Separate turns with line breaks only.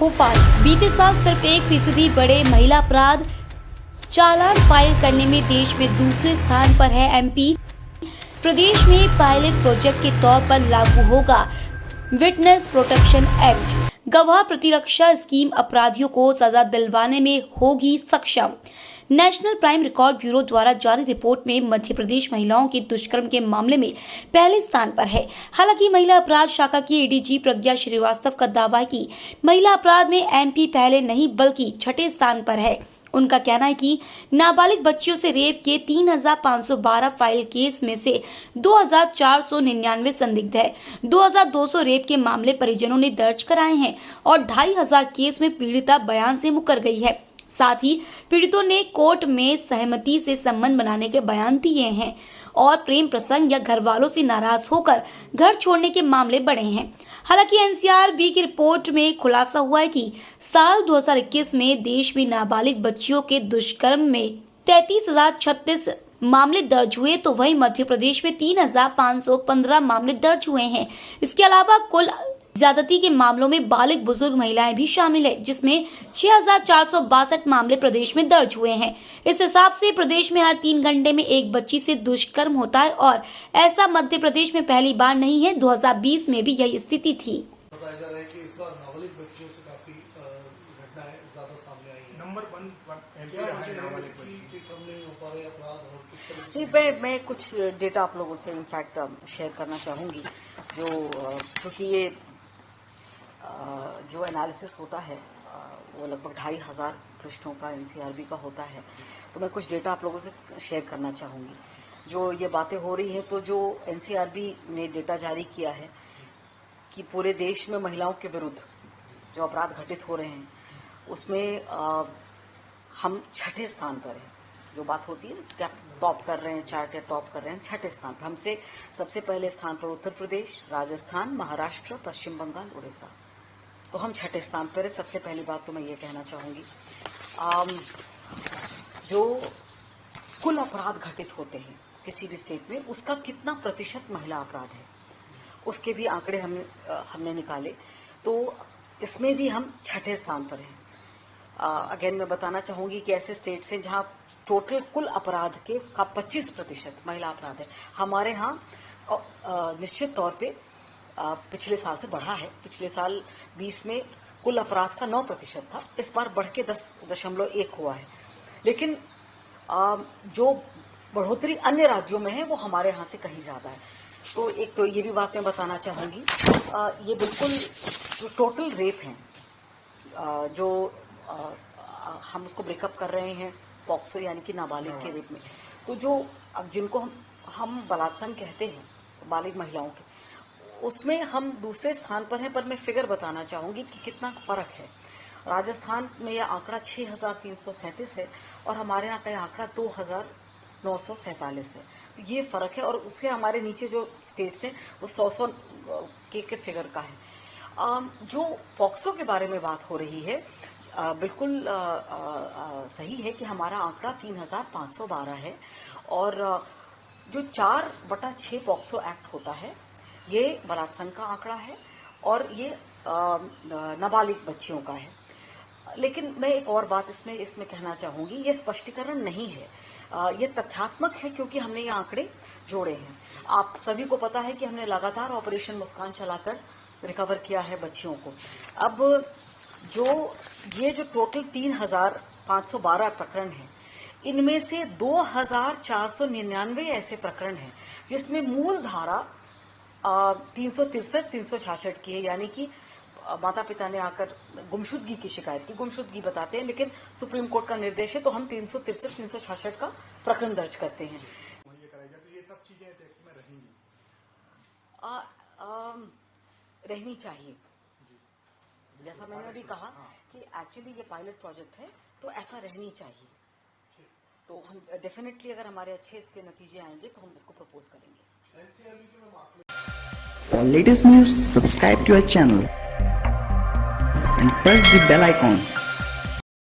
भोपाल बीते साल सिर्फ 1% बड़े महिला अपराध चालान फाइल करने में देश में दूसरे स्थान पर है एमपी। प्रदेश में पायलट प्रोजेक्ट के तौर पर लागू होगा विटनेस प्रोटेक्शन एक्ट। गवाह प्रतिरक्षा स्कीम अपराधियों को सजा दिलवाने में होगी सक्षम। नेशनल क्राइम रिकॉर्ड ब्यूरो द्वारा जारी रिपोर्ट में मध्य प्रदेश महिलाओं के दुष्कर्म के मामले में पहले स्थान पर है। हालांकि महिला अपराध शाखा की एडीजी प्रज्ञा श्रीवास्तव का दावा है कि महिला अपराध में एमपी पहले नहीं बल्कि छठे स्थान पर है। उनका कहना है कि नाबालिग बच्चियों से रेप के 3,512 फाइल केस में से 2,499 संदिग्ध है। 2,200 रेप के मामले परिजनों ने दर्ज कराए हैं और 2,500 केस में पीड़िता बयान से मुकर गई है। साथ ही पीड़ितों ने कोर्ट में सहमति से संबंध बनाने के बयान दिए हैं और प्रेम प्रसंग या घर वालों से नाराज होकर घर छोड़ने के मामले बढ़े हैं। हालांकि एनसीआरबी की रिपोर्ट में खुलासा हुआ है कि साल 2021 में देश में नाबालिग बच्चियों के दुष्कर्म में 33,036 मामले दर्ज हुए, तो वहीं मध्य प्रदेश में 3,515 मामले दर्ज हुए हैं। इसके अलावा कुल ज्यादती के मामलों में बालिग बुजुर्ग महिलाएं भी शामिल है, जिसमें 6,462 मामले प्रदेश में दर्ज हुए हैं। इस हिसाब से प्रदेश में हर 3 घंटे में एक बच्ची से दुष्कर्म होता है और ऐसा मध्य प्रदेश में पहली बार नहीं है। 2020 में भी यही स्थिति थी।
बताया जा रहा है कि इस बार नाबालिग बच्चियों से काफी घटनाएं ज्यादा सामने आई हैं।
नंबर
1 मैं कुछ डेटा आप लोगों से इनफैक्ट शेयर करना चाहूंगी, जो क्योंकि ये जो एनालिसिस होता है वो लगभग 2,500 पृष्ठों का एनसीआरबी का होता है, तो मैं कुछ डेटा आप लोगों से शेयर करना चाहूंगी। जो ये बातें हो रही हैं, तो जो एनसीआरबी ने डेटा जारी किया है कि पूरे देश में महिलाओं के विरुद्ध जो अपराध घटित हो रहे हैं उसमें हम छठे स्थान पर हैं। जो बात होती है क्या टॉप कर रहे हैं, चार्ट या टॉप कर रहे हैं, छठे स्थान पर। हमसे सबसे पहले स्थान पर उत्तर प्रदेश, राजस्थान, महाराष्ट्र, पश्चिम बंगाल, उड़ीसा, तो हम छठे स्थान पर है। सबसे पहली बात तो मैं ये कहना चाहूंगी, जो कुल अपराध घटित होते हैं किसी भी स्टेट में, उसका कितना प्रतिशत महिला अपराध है, उसके भी आंकड़े हमने निकाले, तो इसमें भी हम छठे स्थान पर हैं। अगेन मैं बताना चाहूंगी कि ऐसे स्टेट्स हैं जहां टोटल कुल अपराध के का 25% महिला अपराध है। हमारे यहाँ निश्चित तौर पे पिछले साल से बढ़ा है। पिछले साल 20 में कुल अपराध का 9% था, इस बार बढ़ के 10.1 हुआ है। लेकिन जो बढ़ोतरी अन्य राज्यों में है वो हमारे यहाँ से कहीं ज्यादा है। तो एक तो ये भी बात मैं बताना चाहूंगी, ये बिल्कुल जो टोटल रेप हैं, जो हम उसको ब्रेकअप कर रहे हैं पॉक्सो यानी कि नाबालिग के रेप में, तो जो अब जिनको हम बलात्संग कहते हैं बालिग महिलाओं के, उसमें हम दूसरे स्थान पर हैं। पर मैं फिगर बताना चाहूंगी कि कितना फर्क है। राजस्थान में यह आंकड़ा 6,337 है और हमारे यहाँ का आंकड़ा 2,947 है। तो ये फर्क है और उससे हमारे नीचे जो स्टेट्स हैं वो 100 के फिगर का है। जो पॉक्सो के बारे में बात हो रही है, बिल्कुल सही है कि हमारा आंकड़ा 3,512 है और जो 4/6 पॉक्सो एक्ट होता है ये बलात्संग का आंकड़ा है और ये नाबालिग बच्चियों का है। लेकिन मैं एक और बात इसमें कहना चाहूंगी, ये स्पष्टीकरण नहीं है, ये तथ्यात्मक है क्योंकि हमने ये आंकड़े जोड़े हैं। आप सभी को पता है कि हमने लगातार ऑपरेशन मुस्कान चलाकर रिकवर किया है बच्चियों को। अब ये जो टोटल 3,512 प्रकरण हैं, इनमें से 2,499 ऐसे प्रकरण हैं जिसमें मूल धारा 363, 366 की है, यानी कि माता पिता ने आकर गुमशुदगी की शिकायत की, गुमशुदगी बताते हैं, लेकिन सुप्रीम कोर्ट का निर्देश है तो हम 363, 366 का प्रकरण दर्ज करते हैं।
तो ये सब चीजें एक्ट में रहेंगी,
रहनी चाहिए। जैसा मैंने अभी कहा कि एक्चुअली ये पायलट प्रोजेक्ट है तो ऐसा रहनी चाहिए। तो हम डेफिनेटली अगर हमारे अच्छे इसके नतीजे आएंगे तो हम इसको प्रपोज करेंगे।
For latest news, subscribe to our channel and press the bell icon.